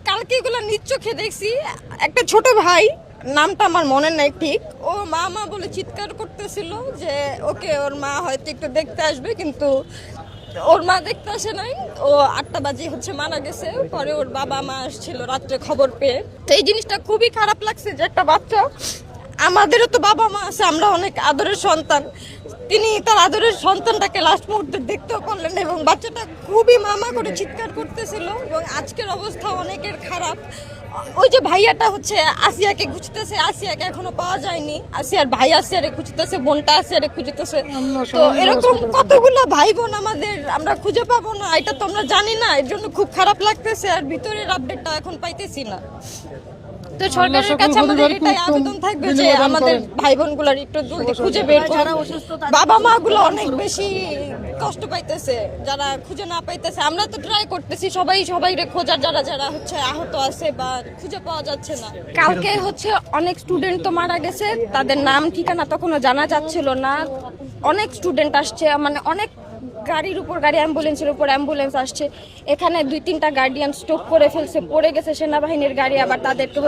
কালকে এগুলো নিজ চোখে দেখছি। একটা ছোট ভাই, নামটা আমার মনে নাই ঠিক, ও মা মা বলে চিৎকার করতেছিল যে ওকে ওর মা হয়তো একটু দেখতে আসবে, কিন্তু ওর মা দেখতে আসে নাই। ও 8টা বাজে মারা গেছে। পরে ওর বাবা মা আসছিল রাত্রে খবর পেয়ে। তো এই জিনিসটা খুবই খারাপ লাগছে যে একটা বাচ্চা, আমাদেরও তো বাবা মা আছে, আমরা অনেক আদরের সন্তান, তিনি তার আদরের সন্তানটাকে লাস্ট মুহূর্তে দেখতেও পারলেন না এবং বাচ্চাটা খুবই মামা করে চিৎকার করতেছিল। এবং আজকের অবস্থা অনেকের খারাপ। ওই যে ভাইয়াটা আসিয়াকে খুঁজতেছে, আসিয়াকে এখনো পাওয়া যায়নি। আসিয়ার ভাই আসিয়ারে খুঁজতেছে, বোনটা আসিয়ারে খুঁজতেছে। তো এরকম কতগুলো ভাই বোন আমাদের আমরা খুঁজে পাবো না, এটা তো আমরা জানি না। এর জন্য খুব খারাপ লাগতেছে, আর ভিতরের আপডেটটা এখন পাইতেছি না। তো সরকারের কাছে আমাদের এটাই আবেদন থাকবে যে আমাদের ভাই বোনগুলোর একটু জলদি খুঁজে বের করা। বাবা মা গুলো অনেক বেশি কষ্ট পাইতেছে, যারা খুঁজে না পাইতেছে। আমরা তো ট্রাই করতেছি সবাই খোঁজার, যারা যারা আহত আছে বা খুঁজে পাওয়া যাচ্ছে না। কালকে অনেক স্টুডেন্ট তো মারা গেছে, তাদের নাম ঠিকানা তখনও জানা যাচ্ছিল না। অনেক স্টুডেন্ট আসছে, মানে অনেক গাড়ির উপর গাড়ি, অ্যাম্বুলেন্সের উপর অ্যাম্বুলেন্স আসছে। এখানে 2-3টা গার্ডিয়ান স্ট্রোক করে ফেলছে, পড়ে গেছে সেনাবাহিনীর গাড়ি, আবার তাদেরকে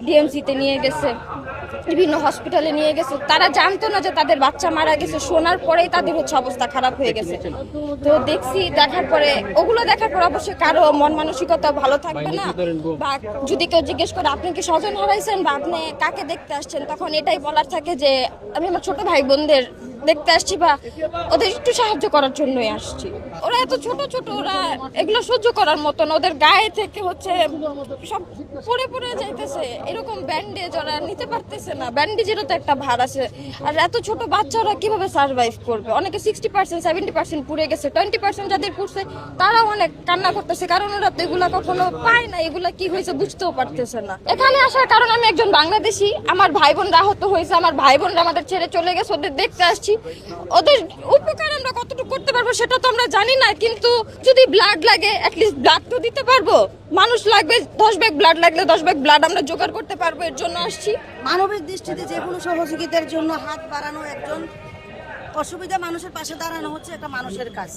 ডিএমসিতে নিয়ে গেছে, বিভিন্ন হসপিটালে নিয়ে গেছে। তারা জানতো না যে তাদের বাচ্চা মারা গেছে, শোনার পরেই তাদের অবস্থা খারাপ হয়ে গেছে। তো দেখার পরে অবশ্যই কারো মন মানসিকতা ভালো থাকবে না। বা যদি কেউ জিজ্ঞেস করে আপনি কি স্বজন হারাইছেন বা আপনি কাকে দেখতে আসছেন, তখন এটাই বলার থাকে যে আমি আমার ছোট ভাই বোনদের দেখতে আসছি বা ওদের একটু সাহায্য করার জন্যই আসছি। ওরা এত ছোট, ওরা এগুলো সহ্য করার মতন, ওদের গায়ে থেকে সব পড়ে যাইতেছে। এরকম ব্যান্ডেজ ওরা নিতে পারতেছে না, ব্যান্ডেজেরও তো একটা ভার আছে। আর এত ছোট বাচ্চারা কিভাবে সার্ভাইভ করবে? অনেকে 60%, 70% পুড়ে গেছে, 20% যাদের পুড়ছে তারাও অনেক কান্না করতেছে, কারণ ওরা তো এগুলা কখনো পায় না, এগুলা কি হয়েছে বুঝতেও পারতেছে না। এখানে আসার কারণ আমি একজন বাংলাদেশি, আমার ভাই বোনরা আহত হয়েছে, আমার ভাই বোনরা আমাদের ছেড়ে চলে গেছে, ওদের দেখতে আসছি। ওদের উপকার আমরা কতটুকু করতে পারবো সেটা তো আমরা জানি না, কিন্তু যদি ব্লাড লাগে অ্যাটলিস্ট ব্লাড তো দিতে পারবো। মানুষ লাগবে, 10 ব্যাগ ব্লাড লাগলে 10 ব্যাগ ব্লাড আমরা জোগাড় করতে পারবো, এর জন্য আসছি। মানবিক দৃষ্টিতে যে কোনো সহযোগিতার জন্য হাত বাড়ানো, একজন অসুবিধা মানুষের পাশে দাঁড়ানো হচ্ছে একটা মানুষের কাজ।